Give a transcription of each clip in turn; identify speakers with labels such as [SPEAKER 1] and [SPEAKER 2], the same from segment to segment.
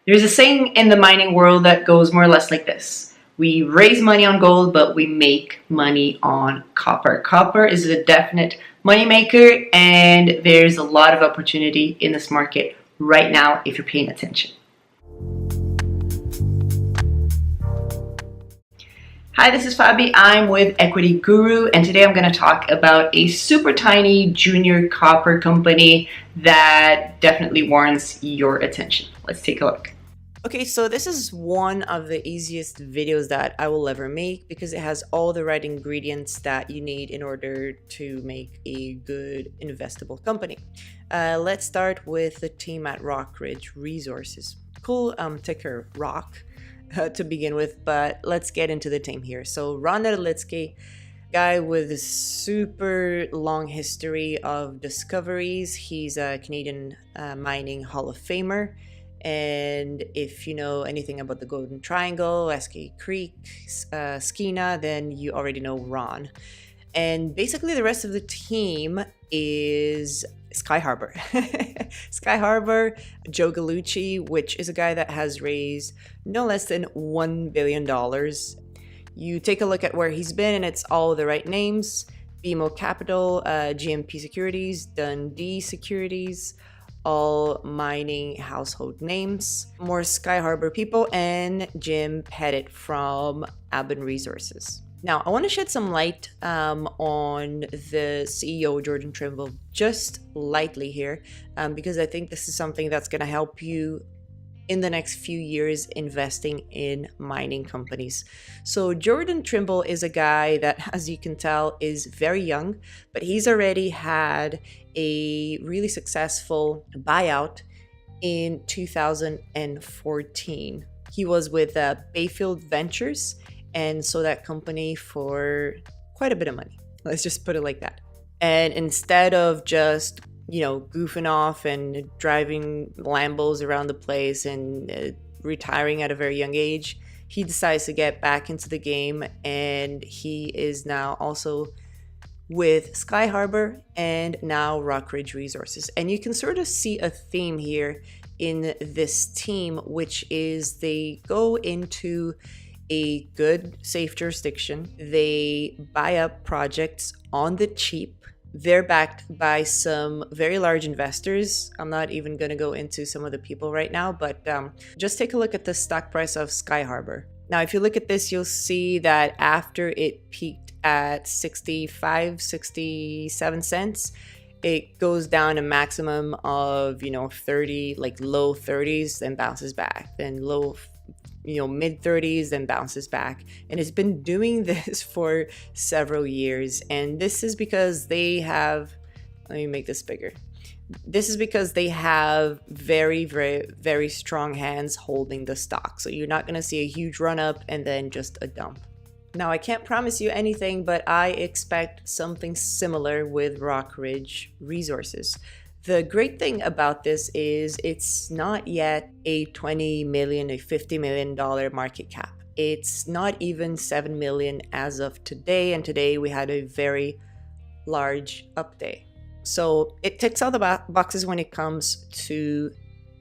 [SPEAKER 1] There's a saying in the mining world that goes more or less like this. We raise money on gold, but we make money on copper. Copper is a definite moneymaker, and there's a lot of opportunity in this market right now if you're paying attention. Hi, this is Fabi. I'm with Equity.Guru, and today I'm going to talk about a super tiny junior copper company that definitely warrants your attention. Let's take a look. Okay, so this is one of the easiest videos that I will ever make because it has all the right ingredients that you need in order to make a good investable company. Let's start with the team at Rockridge Resources. Cool ticker, ROCK. To begin with, but let's get into the team here. So Ron Nedlitsky, guy with a super long history of discoveries. He's a Canadian mining Hall of Famer, and if you know anything about the Golden Triangle, Eskay Creek, Skeena, then you already know Ron. And basically the rest of the team is Sky Harbor. Sky Harbor, Joe Gallucci, which is a guy that has raised no less than $1 billion. You take a look at where he's been and it's all the right names. BMO Capital, GMP Securities, Dundee Securities, all mining household names. More Sky Harbor people, and Jim Pettit from Aben Resources. Now, I want to shed some light on the CEO, Jordan Trimble, just lightly here, because I think this is something that's going to help you in the next few years investing in mining companies. So Jordan Trimble is a guy that, as you can tell, is very young, but he's already had a really successful buyout in 2014. He was with Bayfield Ventures, and sold that company for quite a bit of money. Let's just put it like that. And instead of just, goofing off and driving Lambos around the place and retiring at a very young age, he decides to get back into the game, and he is now also with Sky Harbor and now Rockridge Resources. And you can sort of see a theme here in this team, which is they go into a good, safe jurisdiction. They buy up projects on the cheap. They're backed by some very large investors. I'm not even going to go into some of the people right now, but just take a look at the stock price of Sky Harbor. Now, if you look at this, you'll see that after it peaked at 65, 67 cents, it goes down a maximum of, 30, like low 30s, then bounces back, then low mid 30s, then bounces back. And it's been doing this for several years. And this is because they have, let me make this bigger. This is because they have very, very, very strong hands holding the stock. So you're not going to see a huge run up and then just a dump. Now, I can't promise you anything, but I expect something similar with Rockridge Resources. The great thing about this is it's not yet a $20 million, a $50 million market cap. It's not even $7 million as of today, and today we had a very large update. So it ticks all the boxes when it comes to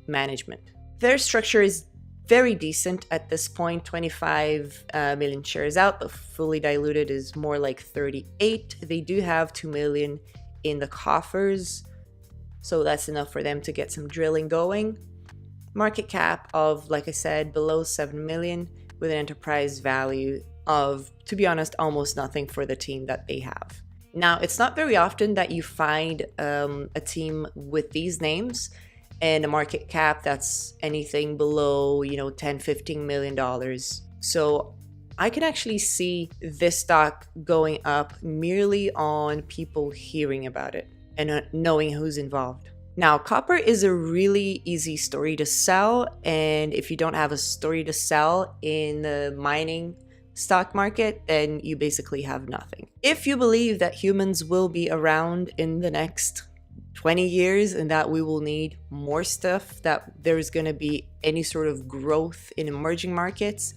[SPEAKER 1] management. Their structure is very decent at this point, 25 million shares out, but fully diluted is more like 38. They do have 2 million in the coffers, so that's enough for them to get some drilling going. Market cap of, like I said, below 7 million with an enterprise value of, to be honest, almost nothing for the team that they have. Now, it's not very often that you find a team with these names and a market cap that's anything below, 10, 15 million dollars. So I can actually see this stock going up merely on people hearing about it and knowing who's involved. Now, copper is a really easy story to sell, and if you don't have a story to sell in the mining stock market, then you basically have nothing. If you believe that humans will be around in the next 20 years and that we will need more stuff, that there's going to be any sort of growth in emerging markets,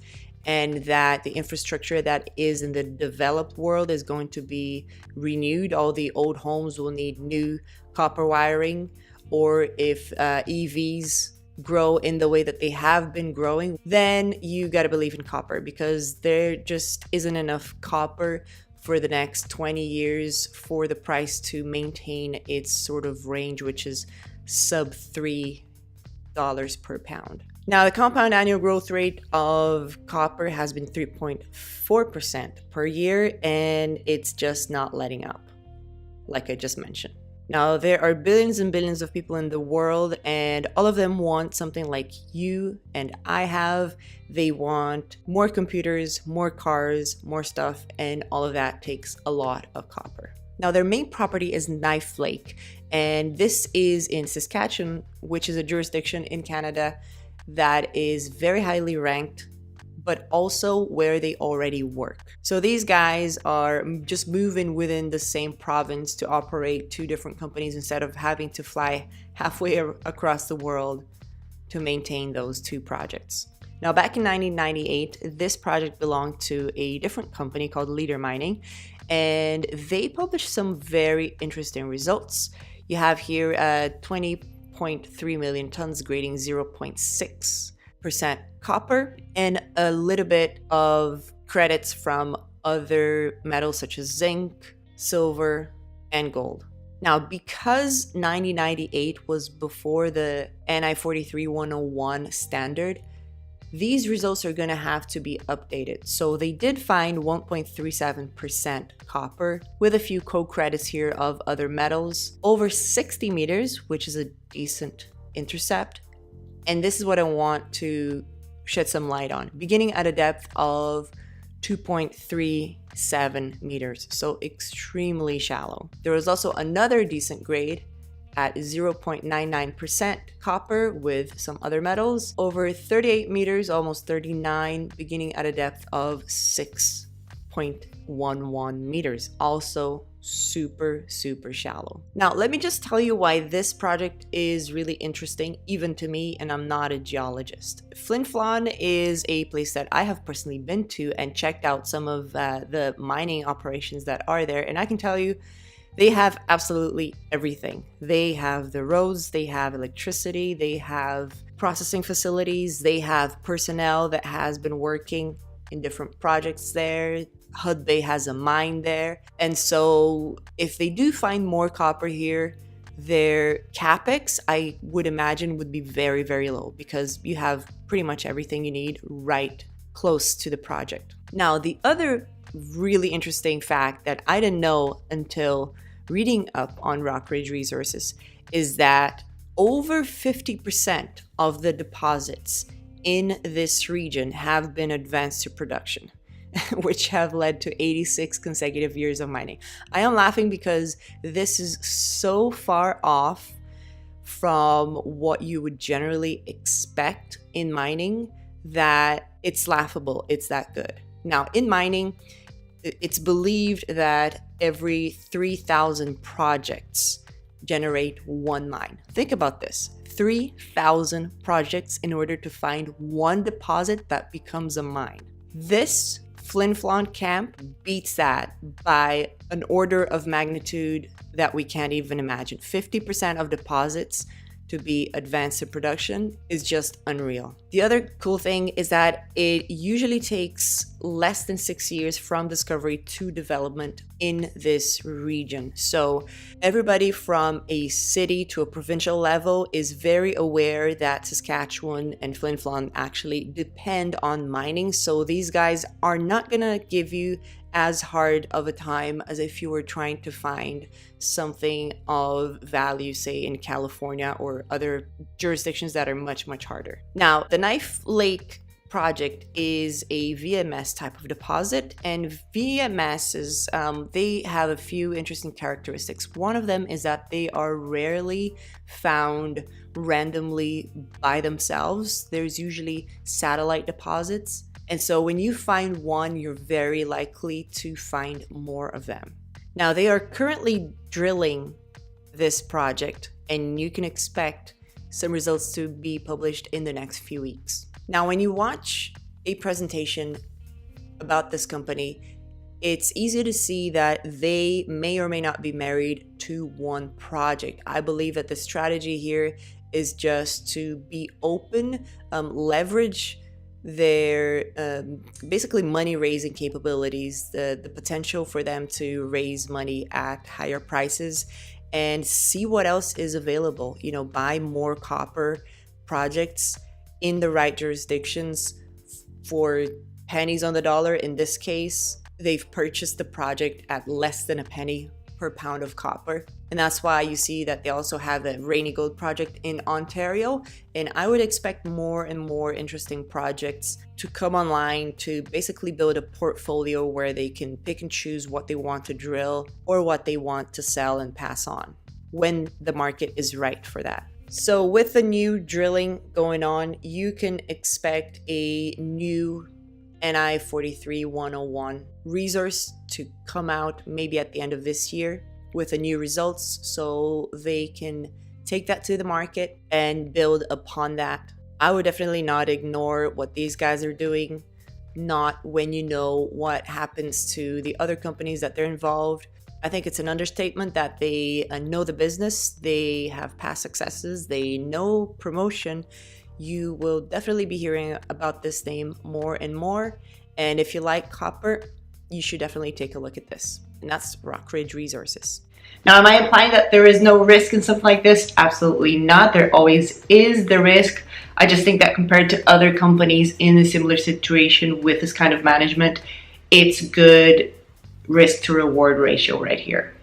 [SPEAKER 1] and that the infrastructure that is in the developed world is going to be renewed, all the old homes will need new copper wiring, or if EVs grow in the way that they have been growing, then you got to believe in copper, because there just isn't enough copper for the next 20 years for the price to maintain its sort of range, which is sub $3 per pound. Now, the compound annual growth rate of copper has been 3.4% per year, and it's just not letting up, like I just mentioned. Now, there are billions and billions of people in the world, and all of them want something like you and I have. They want more computers, more cars, more stuff, and all of that takes a lot of copper. Now, their main property is Knife Lake, and this is in Saskatchewan, which is a jurisdiction in Canada that is very highly ranked, but also where they already work. So these guys are just moving within the same province to operate two different companies instead of having to fly halfway across the world to maintain those two projects. Now, back in 1998, this project belonged to a different company called Leader Mining, and they published some very interesting results. You have here 20.3 million tons grading 0.6% copper, and a little bit of credits from other metals such as zinc, silver, and gold. Now, because 1998 was before the NI 43-101 standard, these results are going to have to be updated. So they did find 1.37% copper with a few co-credits here of other metals, over 60 meters, which is a decent intercept. And this is what I want to shed some light on, beginning at a depth of 2.37 meters, so extremely shallow. There was also another decent grade at 0.99% copper with some other metals, over 38 meters, almost 39, beginning at a depth of 6.11 meters, also super shallow. Now, let me just tell you why this project is really interesting, even to me, and I'm not a geologist. Flin Flon is a place that I have personally been to and checked out some of the mining operations that are there, and I can tell you, they have absolutely everything. They have the roads, they have electricity, they have processing facilities, they have personnel that has been working in different projects there. Hudbay has a mine there. And so if they do find more copper here, their capex, I would imagine, would be very low, because you have pretty much everything you need right close to the project. Now, the other really interesting fact that I didn't know until reading up on Rockridge Resources is that over 50% of the deposits in this region have been advanced to production, which have led to 86 consecutive years of mining. I am laughing because this is so far off from what you would generally expect in mining that it's laughable. It's that good. Now, in mining, it's believed that every 3,000 projects generate one mine. Think about this. 3,000 projects in order to find one deposit that becomes a mine. This Flin Flon camp beats that by an order of magnitude that we can't even imagine. 50% of deposits to be advanced to production is just unreal. The other cool thing is that it usually takes less than 6 years from discovery to development in this region. So everybody from a city to a provincial level is very aware that Saskatchewan and Flin Flon actually depend on mining. So these guys are not gonna give you as hard of a time as if you were trying to find something of value, say in California or other jurisdictions that are much harder. Now, the Knife Lake project is a VMS type of deposit, and VMSs, they have a few interesting characteristics. One of them is that they are rarely found randomly by themselves. There's usually satellite deposits. And so when you find one, you're very likely to find more of them. Now, they are currently drilling this project, and you can expect some results to be published in the next few weeks. Now, when you watch a presentation about this company, it's easy to see that they may or may not be married to one project. I believe that the strategy here is just to be open, leverage their basically money raising capabilities, the potential for them to raise money at higher prices, and see what else is available. You know, buy more copper projects in the right jurisdictions for pennies on the dollar. In this case, they've purchased the project at less than a penny per pound of copper. And that's why you see that they also have a Rainy Gold project in Ontario. And I would expect more and more interesting projects to come online to basically build a portfolio where they can pick and choose what they want to drill or what they want to sell and pass on when the market is right for that. So with the new drilling going on, you can expect a new NI 43-101 resource to come out maybe at the end of this year with the new results, so they can take that to the market and build upon that. I would definitely not ignore what these guys are doing, not when you know what happens to the other companies that they're involved. I think it's an understatement that they know the business, they have past successes, they know promotion. You will definitely be hearing about this name more and more. And if you like copper, you should definitely take a look at this. And that's Rockridge Resources.
[SPEAKER 2] Now, am I implying that there is no risk in something like this? Absolutely not. There always is the risk. I just think that compared to other companies in a similar situation with this kind of management, it's good risk to reward ratio right here.